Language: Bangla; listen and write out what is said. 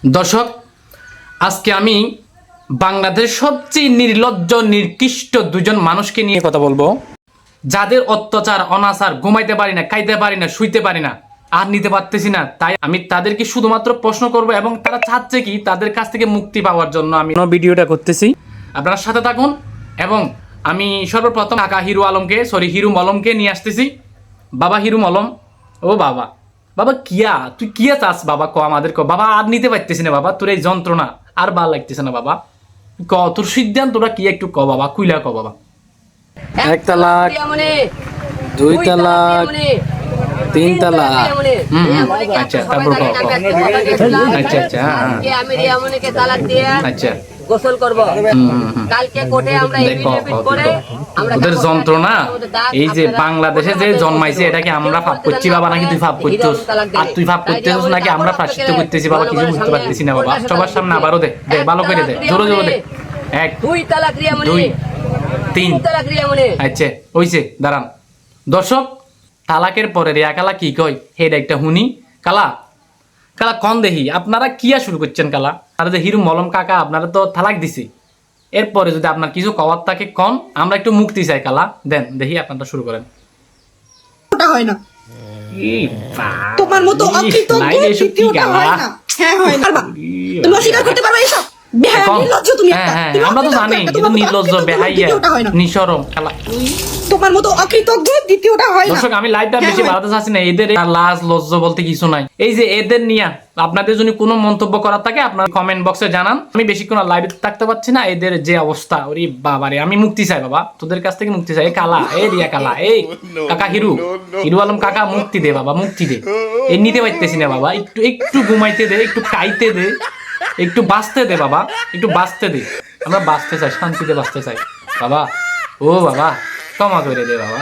দর্শক, আজকে আমি বাংলাদেশের সবচেয়ে নির্লজ্জ নিকৃষ্ট দুজন মানুষকে নিয়ে কথা বলবো, যাদের অত্যাচার অনাচার ঘুমাইতে পারি না, খাইতে পারি না, শুইতে পারি না, আর নিতে পারতেছি না। তাই আমি তাদেরকে শুধুমাত্র প্রশ্ন করব এবং তারা চাচ্ছে কি তাদের কাছ থেকে মুক্তি পাওয়ার জন্য আমি ভিডিওটা করতেছি। আপনারা সাথে থাকুন এবং আমি সর্বপ্রথম কাকা হিরু মলমকে নিয়ে আসতেছি। বাবা হিরু মলম, ও বাবা, বাবা কিয়া তুই কিয়া চাস বাবা, ক আমাদের ক বাবা, আর নিতে পারতেছি না বাবা, তোর এই যন্ত্রণা আর ভাল লাগতেছে না বাবা, ক তোর সিদ্ধান্তটা কি একটু ক বাবা, কুইলা ক বাবা। 1 তালাক, 2 তালাক, 3 তালাক, আচ্ছা তারপর ক আচ্ছা আচ্ছা আচ্ছা গোসল করব কালকে কোর্টে আমরা এফিডেভিট করে ওদের যন্ত্রণা এই যে বাংলাদেশে যে জন্মাইছে এটাকে আমরা ফাপ করছি বাবা, নাকি তুই ফাপ করছিস? আর তুই ফাপ করতেছিস নাকি আমরা প্রাশ্চিত্য করতেছি বাবা? কিছু বুঝতে পারতেছি না বাবা। সবার সামনে আবারও দে, দে ভালো করে দে, জোরে জোরে দে। 1 2 তালাক রিয়া মনে, 2 3 তালাক রিয়া মনে। আচ্ছা হইছে, দাঁড়ান। দর্শক, তালাকের পরে রিয়া কালা কি কয় হেড একটা হুনি। কালা কালা কন দেখি আপনারা কিয়া শুরু করছেন কালা? আর যে হিরু মলম কাকা আপনারা তো তালাক দিছি, এরপরে যদি আপনার কিছু কওয়ার থাকে কন, আমরা একটু মুক্তি চাই কালা। দেন দেখি আপনারা শুরু করেন। ওটা হয় না, তোমার মতো অকৃতজ্ঞ তৃতীয়টা হয় না। হ্যাঁ হয় না, তুমি অস্বীকার করতে পারবে এসব? নির্লজ্জ তুমি একটা। আমরা তো জানি কিন্তু নির্লজ্জ বেহাইয়া নিশরম কালা, তোমার মতো অকৃতজ্ঞ দ্বিতীয়টা হয় না। দর্শক, আমি লাইভটা বেশি বাড়াতে চাচ্ছি না, এদের লাজ লজ্জা বলতে কিছু নাই। এই যে এদের নিয়ে আপনাদের যদি কোনো মন্তব্য করার থাকে আপনার কমেন্ট বক্সে জানান। আমি বেশিক্ষণ লাইভে থাকতে পারছি না, এদের যে অবস্থা, ওরে বাবারে, আমি মুক্তি চাই বাবা, তোদের কাছ থেকে মুক্তি চাই। এই কালা, এই রিয়া কালা, এই কাকা হিরু আলম কাকা, মুক্তি দে বাবা, মুক্তি দে। এই নিতে পারতেছি না বাবা, একটু একটু ঘুমাইতে দে, একটু খাইতে দে, একটু বাঁচতে দে বাবা, একটু বাঁচতে দে। আমরা বাঁচতে চাই, শান্তিতে বাঁচতে চাই বাবা। ও বাবা, ক্ষমা করে দে বাবা।